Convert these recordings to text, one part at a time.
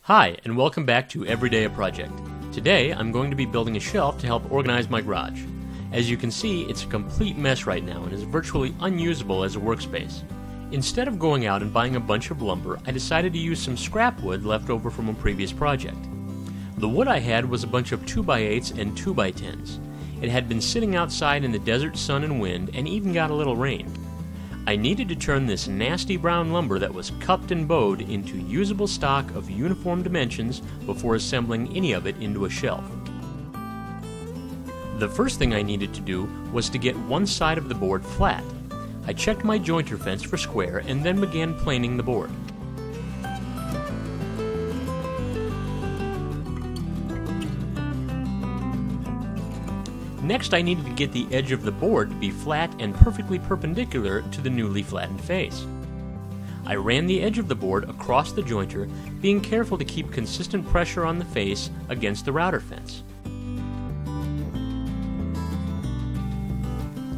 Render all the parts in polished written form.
Hi, and welcome back to Everyday a Project. Today, I'm going to be building a shelf to help organize my garage. As you can see, it's a complete mess right now and is virtually unusable as a workspace. Instead of going out and buying a bunch of lumber, I decided to use some scrap wood left over from a previous project. The wood I had was a bunch of 2x8s and 2x10s. It had been sitting outside in the desert sun and wind and even got a little rain. I needed to turn this nasty brown lumber that was cupped and bowed into usable stock of uniform dimensions before assembling any of it into a shelf. The first thing I needed to do was to get one side of the board flat. I checked my jointer fence for square and then began planing the board. Next, I needed to get the edge of the board to be flat and perfectly perpendicular to the newly flattened face. I ran the edge of the board across the jointer, being careful to keep consistent pressure on the face against the router fence.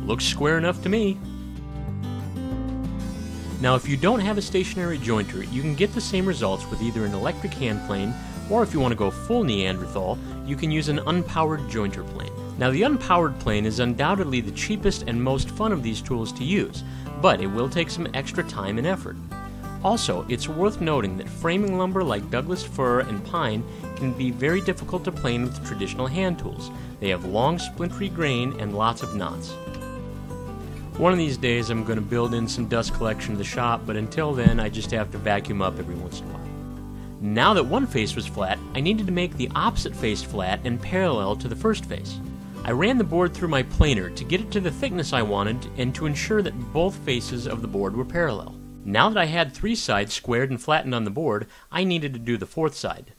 Looks square enough to me. Now, if you don't have a stationary jointer, you can get the same results with either an electric hand plane, or if you want to go full Neanderthal, you can use an unpowered jointer plane. Now, the unpowered plane is undoubtedly the cheapest and most fun of these tools to use, but it will take some extra time and effort. Also, it's worth noting that framing lumber like Douglas fir and pine can be very difficult to plane with traditional hand tools. They have long, splintery grain and lots of knots. One of these days I'm going to build in some dust collection to the shop, but until then I just have to vacuum up every once in a while. Now that one face was flat, I needed to make the opposite face flat and parallel to the first face. I ran the board through my planer to get it to the thickness I wanted and to ensure that both faces of the board were parallel. Now that I had three sides squared and flattened on the board, I needed to do the fourth side.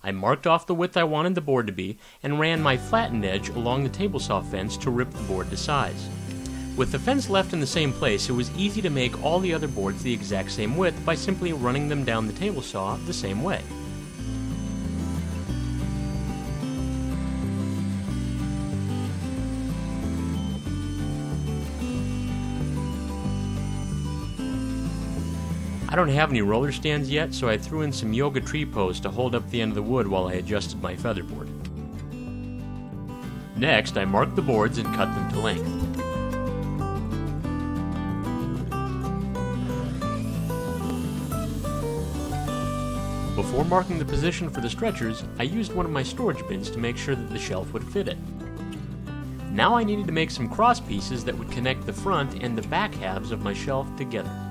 I marked off the width I wanted the board to be and ran my flattened edge along the table saw fence to rip the board to size. With the fence left in the same place, it was easy to make all the other boards the exact same width by simply running them down the table saw the same way. I don't have any roller stands yet, so I threw in some yoga tree posts to hold up the end of the wood while I adjusted my featherboard. Next, I marked the boards and cut them to length. Before marking the position for the stretchers, I used one of my storage bins to make sure that the shelf would fit it. Now I needed to make some cross pieces that would connect the front and the back halves of my shelf together.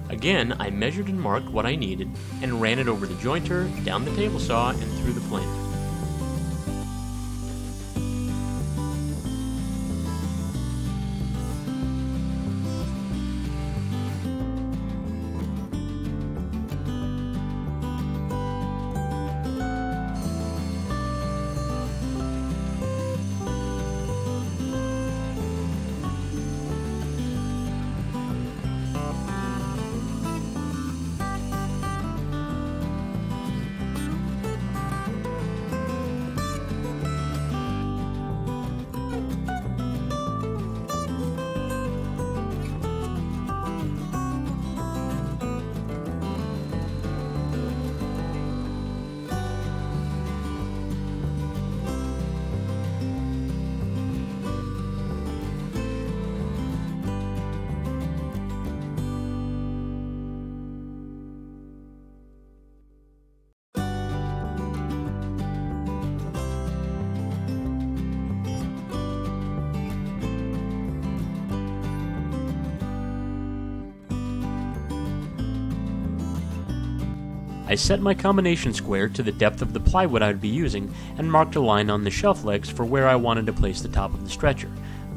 Again, I measured and marked what I needed and ran it over the jointer, down the table saw, and through the planer. I set my combination square to the depth of the plywood I would be using and marked a line on the shelf legs for where I wanted to place the top of the stretcher.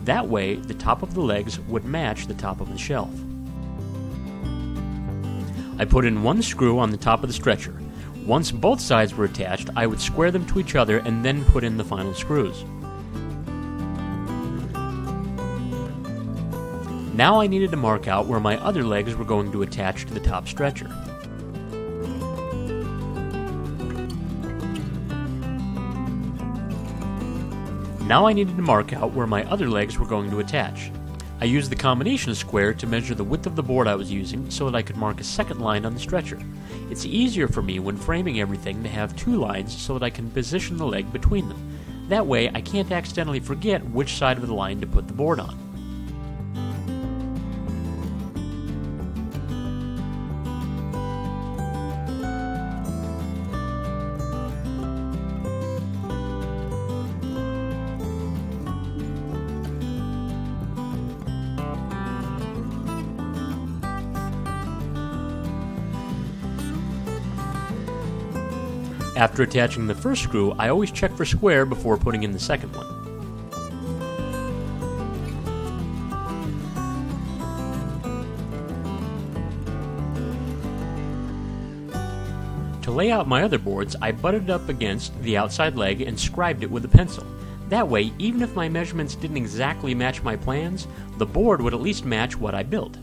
That way, the top of the legs would match the top of the shelf. I put in one screw on the top of the stretcher. Once both sides were attached, I would square them to each other and then put in the final screws. Now I needed to mark out where my other legs were going to attach to the top stretcher. Now I needed to mark out where my other legs were going to attach. I used the combination square to measure the width of the board I was using so that I could mark a second line on the stretcher. It's easier for me when framing everything to have two lines so that I can position the leg between them. That way I can't accidentally forget which side of the line to put the board on. After attaching the first screw, I always check for square before putting in the second one. To lay out my other boards, I butted up against the outside leg and scribed it with a pencil. That way, even if my measurements didn't exactly match my plans, the board would at least match what I built.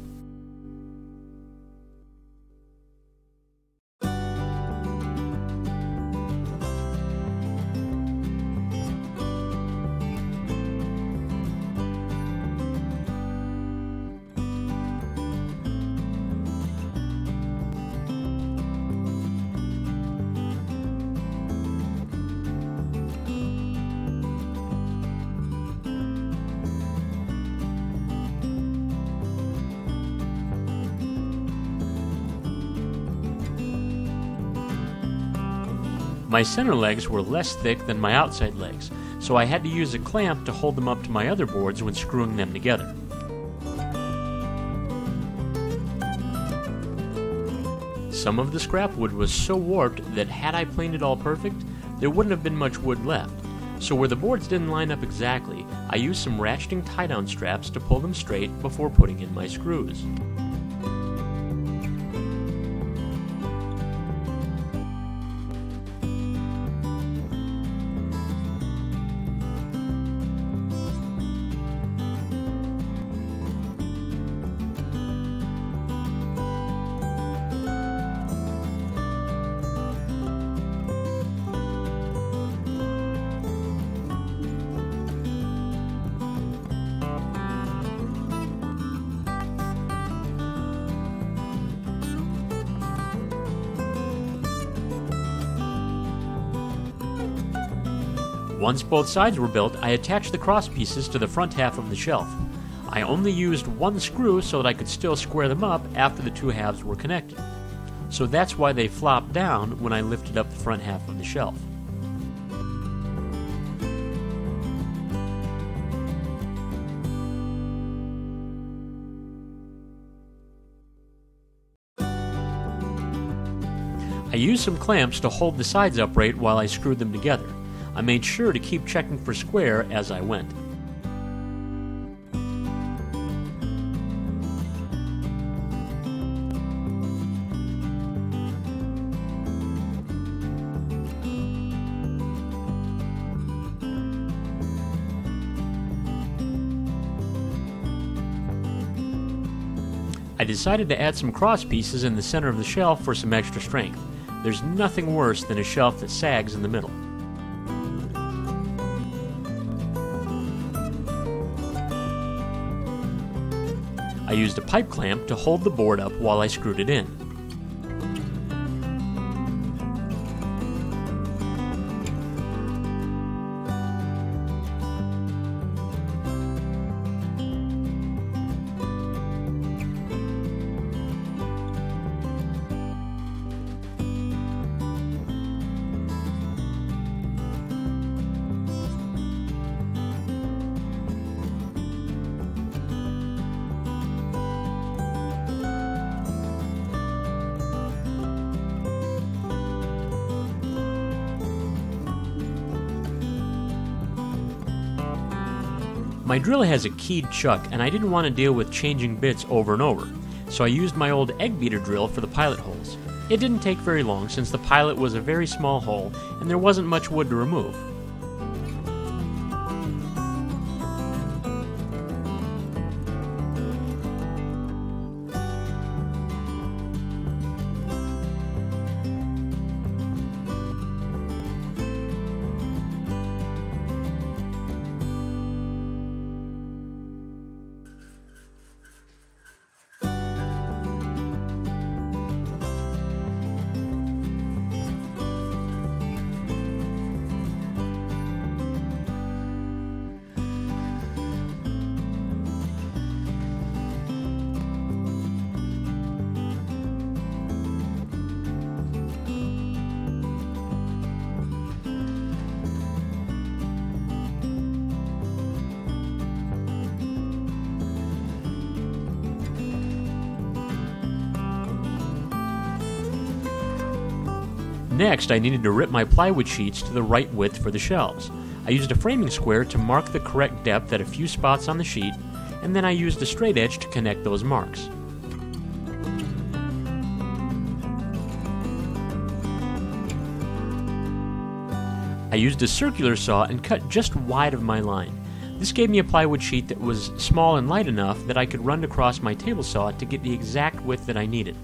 My center legs were less thick than my outside legs, so I had to use a clamp to hold them up to my other boards when screwing them together. Some of the scrap wood was so warped that had I planed it all perfect, there wouldn't have been much wood left. So where the boards didn't line up exactly, I used some ratcheting tie-down straps to pull them straight before putting in my screws. Once both sides were built, I attached the cross pieces to the front half of the shelf. I only used one screw so that I could still square them up after the two halves were connected. So that's why they flopped down when I lifted up the front half of the shelf. I used some clamps to hold the sides upright while I screwed them together. I made sure to keep checking for square as I went. I decided to add some cross pieces in the center of the shelf for some extra strength. There's nothing worse than a shelf that sags in the middle. I used a pipe clamp to hold the board up while I screwed it in. My drill has a keyed chuck, and I didn't want to deal with changing bits over and over, so I used my old egg beater drill for the pilot holes. It didn't take very long since the pilot was a very small hole and there wasn't much wood to remove. Next, I needed to rip my plywood sheets to the right width for the shelves. I used a framing square to mark the correct depth at a few spots on the sheet, and then I used a straight edge to connect those marks. I used a circular saw and cut just wide of my line. This gave me a plywood sheet that was small and light enough that I could run across my table saw to get the exact width that I needed.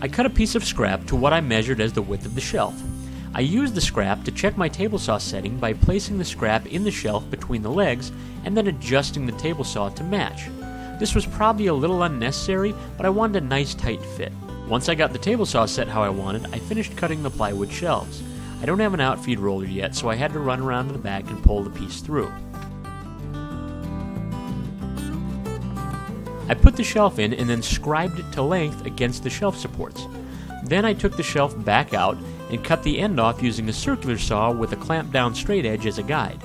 I cut a piece of scrap to what I measured as the width of the shelf. I used the scrap to check my table saw setting by placing the scrap in the shelf between the legs and then adjusting the table saw to match. This was probably a little unnecessary, but I wanted a nice tight fit. Once I got the table saw set how I wanted, I finished cutting the plywood shelves. I don't have an outfeed roller yet, so I had to run around to the back and pull the piece through. I put the shelf in and then scribed it to length against the shelf supports. Then I took the shelf back out and cut the end off using a circular saw with a clamped down straight edge as a guide.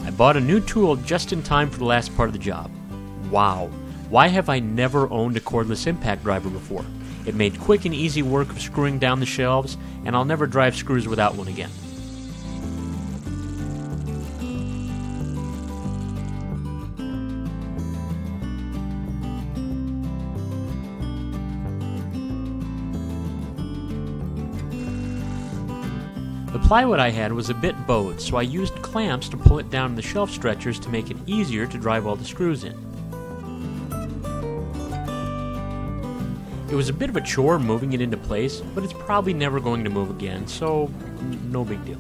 I bought a new tool just in time for the last part of the job. Wow, why have I never owned a cordless impact driver before? It made quick and easy work of screwing down the shelves, and I'll never drive screws without one again. The plywood I had was a bit bowed, so I used clamps to pull it down the shelf stretchers to make it easier to drive all the screws in. It was a bit of a chore moving it into place, but it's probably never going to move again, so no big deal.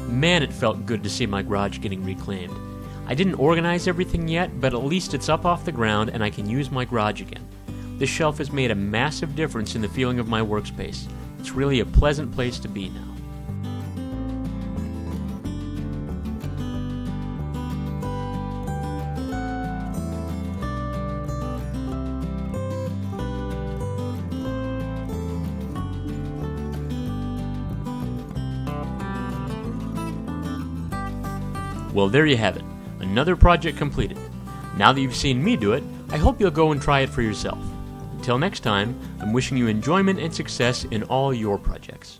Man, it felt good to see my garage getting reclaimed. I didn't organize everything yet, but at least it's up off the ground and I can use my garage again. This shelf has made a massive difference in the feeling of my workspace. It's really a pleasant place to be now. Well, there you have it. Another project completed. Now that you've seen me do it, I hope you'll go and try it for yourself. Until next time, I'm wishing you enjoyment and success in all your projects.